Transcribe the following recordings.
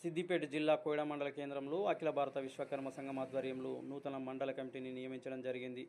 సిద్దిపేట జిల్లా కోయడ మండల కేంద్రంలో అఖిల భారత విశ్వకర్మ సంఘం ఆధ్వర్యంలో నూతన మండల కమిటీని నియమించడం జరిగింది.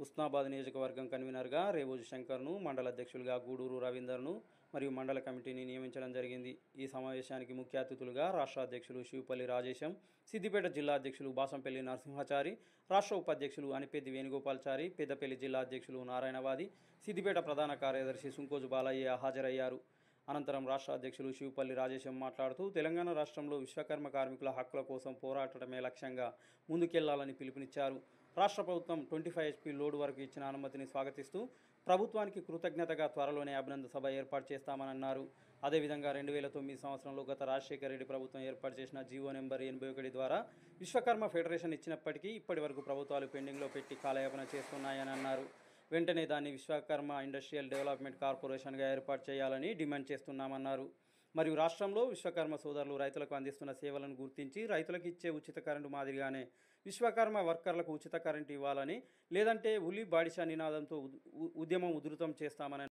ఉస్నాబాద్ నియోజకవర్గం కన్వీనర్గా రేవోజు శంకర్ను, మండల అధ్యక్షులుగా గూడూరు రవీందర్ను మరియు మండల కమిటీని నియమించడం జరిగింది. ఈ సమావేశానికి ముఖ్య అతిథులుగా రాష్ట్ర అధ్యక్షులు శివపల్లి రాజేశం, సిద్దిపేట జిల్లా అధ్యక్షులు బాసంపల్లి నరసింహాచారి, రాష్ట్ర ఉపాధ్యక్షులు అనిపెద్ది వేణుగోపాల్చారి, పెద్దపల్లి జిల్లా అధ్యక్షులు నారాయణవాది, సిద్దిపేట ప్రధాన కార్యదర్శి సుంకోజు బాలయ్య హాజరయ్యారు. అనంతరం రాష్ట్ర అధ్యక్షులు శివపల్లి రాజేశం మాట్లాడుతూ తెలంగాణ రాష్ట్రంలో విశ్వకర్మ కార్మికుల హక్కుల కోసం పోరాటమే లక్ష్యంగా ముందుకెళ్లాలని పిలుపునిచ్చారు. రాష్ట్ర ప్రభుత్వం 25 HP లోడ్ వరకు ఇచ్చిన అనుమతిని స్వాగతిస్తూ ప్రభుత్వానికి కృతజ్ఞతగా త్వరలోనే అభినందన సభ ఏర్పాటు చేస్తామని అన్నారు. అదేవిధంగా 2009 సంవత్సరంలో గత రాజశేఖర రెడ్డి ప్రభుత్వం ఏర్పాటు చేసిన జీవో నెంబర్ 81 ద్వారా విశ్వకర్మ ఫెడరేషన్ ఇచ్చినప్పటికీ ఇప్పటి వరకు ప్రభుత్వాలు పెండింగ్లో పెట్టి కాలయాపన చేస్తున్నాయని అన్నారు. వెంటనే దాన్ని విశ్వకర్మ ఇండస్ట్రియల్ డెవలప్మెంట్ కార్పొరేషన్గా ఏర్పాటు చేయాలని డిమాండ్ చేస్తున్నామన్నారు. మరియు రాష్ట్రంలో విశ్వకర్మ సోదరులు రైతులకు అందిస్తున్న సేవలను గుర్తించి రైతులకు ఇచ్చే ఉచిత కరెంటు మాదిరిగానే విశ్వకర్మ వర్కర్లకు ఉచిత కరెంటు ఇవ్వాలని, లేదంటే ఉలి బాడిషా నినాదంతో ఉద్యమం ఉధృతం చేస్తామని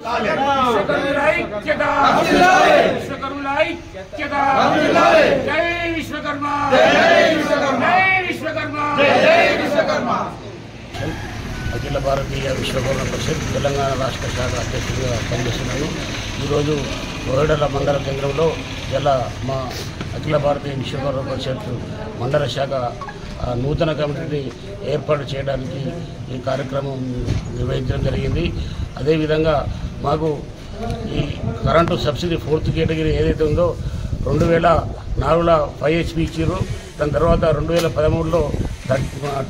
అఖిల భారతీయ విశ్వకర్మ పరిషత్ తెలంగాణ రాష్ట్ర శాఖ అధ్యక్షుడిగా పనిచేస్తున్నాను. ఈరోజు కోయడ మండల కేంద్రంలో జిల్లా మా అఖిల భారతీయ విశ్వకర్మ పరిషత్ మండల శాఖ నూతన కమిటీని ఏర్పాటు చేయడానికి ఈ కార్యక్రమం నిర్వహించడం జరిగింది. అదేవిధంగా మాకు ఈ కరెంటు సబ్సిడీ 4th కేటగిరీ ఏదైతే ఉందో 2004లో 5 HP ఇచ్చారు. దాని తర్వాత 2013లో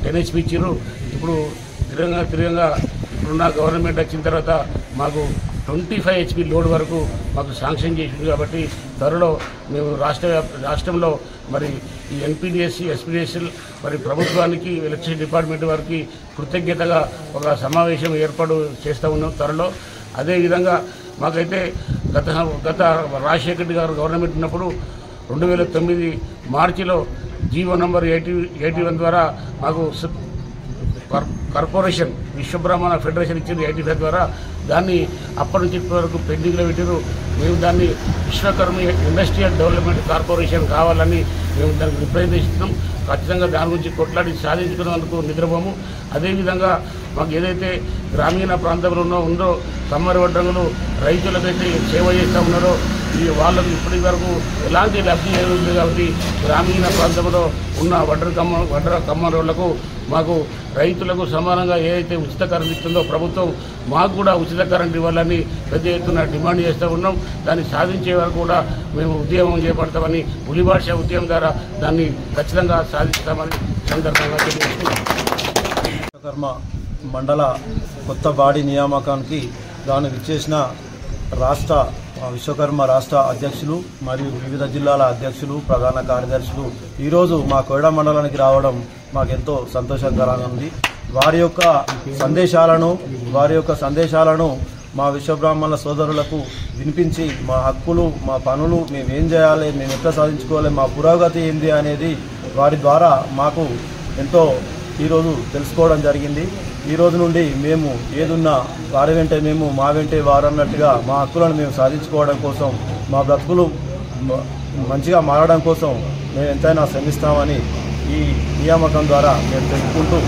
10 HP ఇచ్చారు. ఇప్పుడు తిరగంగా ఇప్పుడున్న గవర్నమెంట్ వచ్చిన తర్వాత మాకు 25 HP లోడ్ వరకు మాకు శాంక్షన్ చేసింది. కాబట్టి త్వరలో మేము రాష్ట్రంలో మరి ఈ NPDS, SPDSL మరి ప్రభుత్వానికి ఎలక్ట్రిసిటీ డిపార్ట్మెంట్ వారికి కృతజ్ఞతగా ఒక సమావేశం ఏర్పాటు చేస్తూ ఉన్నాం త్వరలో. అదేవిధంగా మాకైతే గత రాజశేఖర రెడ్డి గారు గవర్నమెంట్ ఉన్నప్పుడు 2009 మార్చిలో జీవో నంబర్ 81 ద్వారా మాకు కార్పొరేషన్ విశ్వబ్రాహ్మణ ఫెడరేషన్ ఇచ్చింది 85 ద్వారా. దాన్ని అప్పటి నుంచి ఇప్పటి వరకు పెండింగ్లో పెట్టారు. మేము దాన్ని విశ్వకర్మ ఇండస్ట్రియల్ డెవలప్మెంట్ కార్పొరేషన్ కావాలని మేము దానికి రిప్రజెంటేషన్ ఖచ్చితంగా దాని గురించి కొట్లాడి సాధించుకున్నందుకు నిద్రపోము. అదేవిధంగా మాకు ఏదైతే గ్రామీణ ప్రాంతంలో ఉందో కమ్మరి వడ్రంగులు రైతులకైతే సేవ చేస్తూ ఉన్నారో ఈ వాళ్ళకు ఇప్పటి వరకు ఎలాంటి లబ్ధి ఉంది. కాబట్టి గ్రామీణ ప్రాంతంలో ఉన్న వడ్ర కమ్మరోళ్లకు మాకు రైతులకు సమానంగా ఏదైతే ఉచిత కరెంట్ ఇస్తుందో ప్రభుత్వం మాకు కూడా ఉచిత కరెంట్ ఇవ్వాలని పెద్ద ఎత్తున డిమాండ్ చేస్తూ ఉన్నాం. దాన్ని సాధించే వరకు కూడా మేము ఉద్యమం చేపడతామని, ఉలిభాష ఉద్యమం ద్వారా దాన్ని ఖచ్చితంగా సాధిస్తామని సందర్భంగా తెలియజేస్తున్నాం. విశ్వకర్మ మండల కొత్త బాడీ నియామకానికి దాన్ని విచ్చేసిన విశ్వకర్మ రాష్ట్ర అధ్యక్షులు మరియు వివిధ జిల్లాల అధ్యక్షులు, ప్రధాన కార్యదర్శులు ఈరోజు మా కోయడ మండలానికి రావడం మాకెంతో సంతోషకరంగా ఉంది. వారి యొక్క సందేశాలను మా విశ్వబ్రాహ్మణుల సోదరులకు వినిపించి మా హక్కులు, మా పనులు, మేము ఏం చేయాలి, మేము ఎట్లా సాధించుకోవాలి, మా పురోగతి ఏంది అనేది వారి ద్వారా మాకు ఎంతో ఈరోజు తెలుసుకోవడం జరిగింది. ఈ రోజు నుండి మేము ఏదున్నా వారి వెంటే మేము, మా వెంటే వారు అన్నట్టుగా మా హక్కులను మేము సాధించుకోవడం కోసం, మా బ్రతుకులు మంచిగా మారడం కోసం మేము ఎంతైనా శ్రమిస్తామని ఈ నియామకం ద్వారా మేము తెలుసుకుంటూ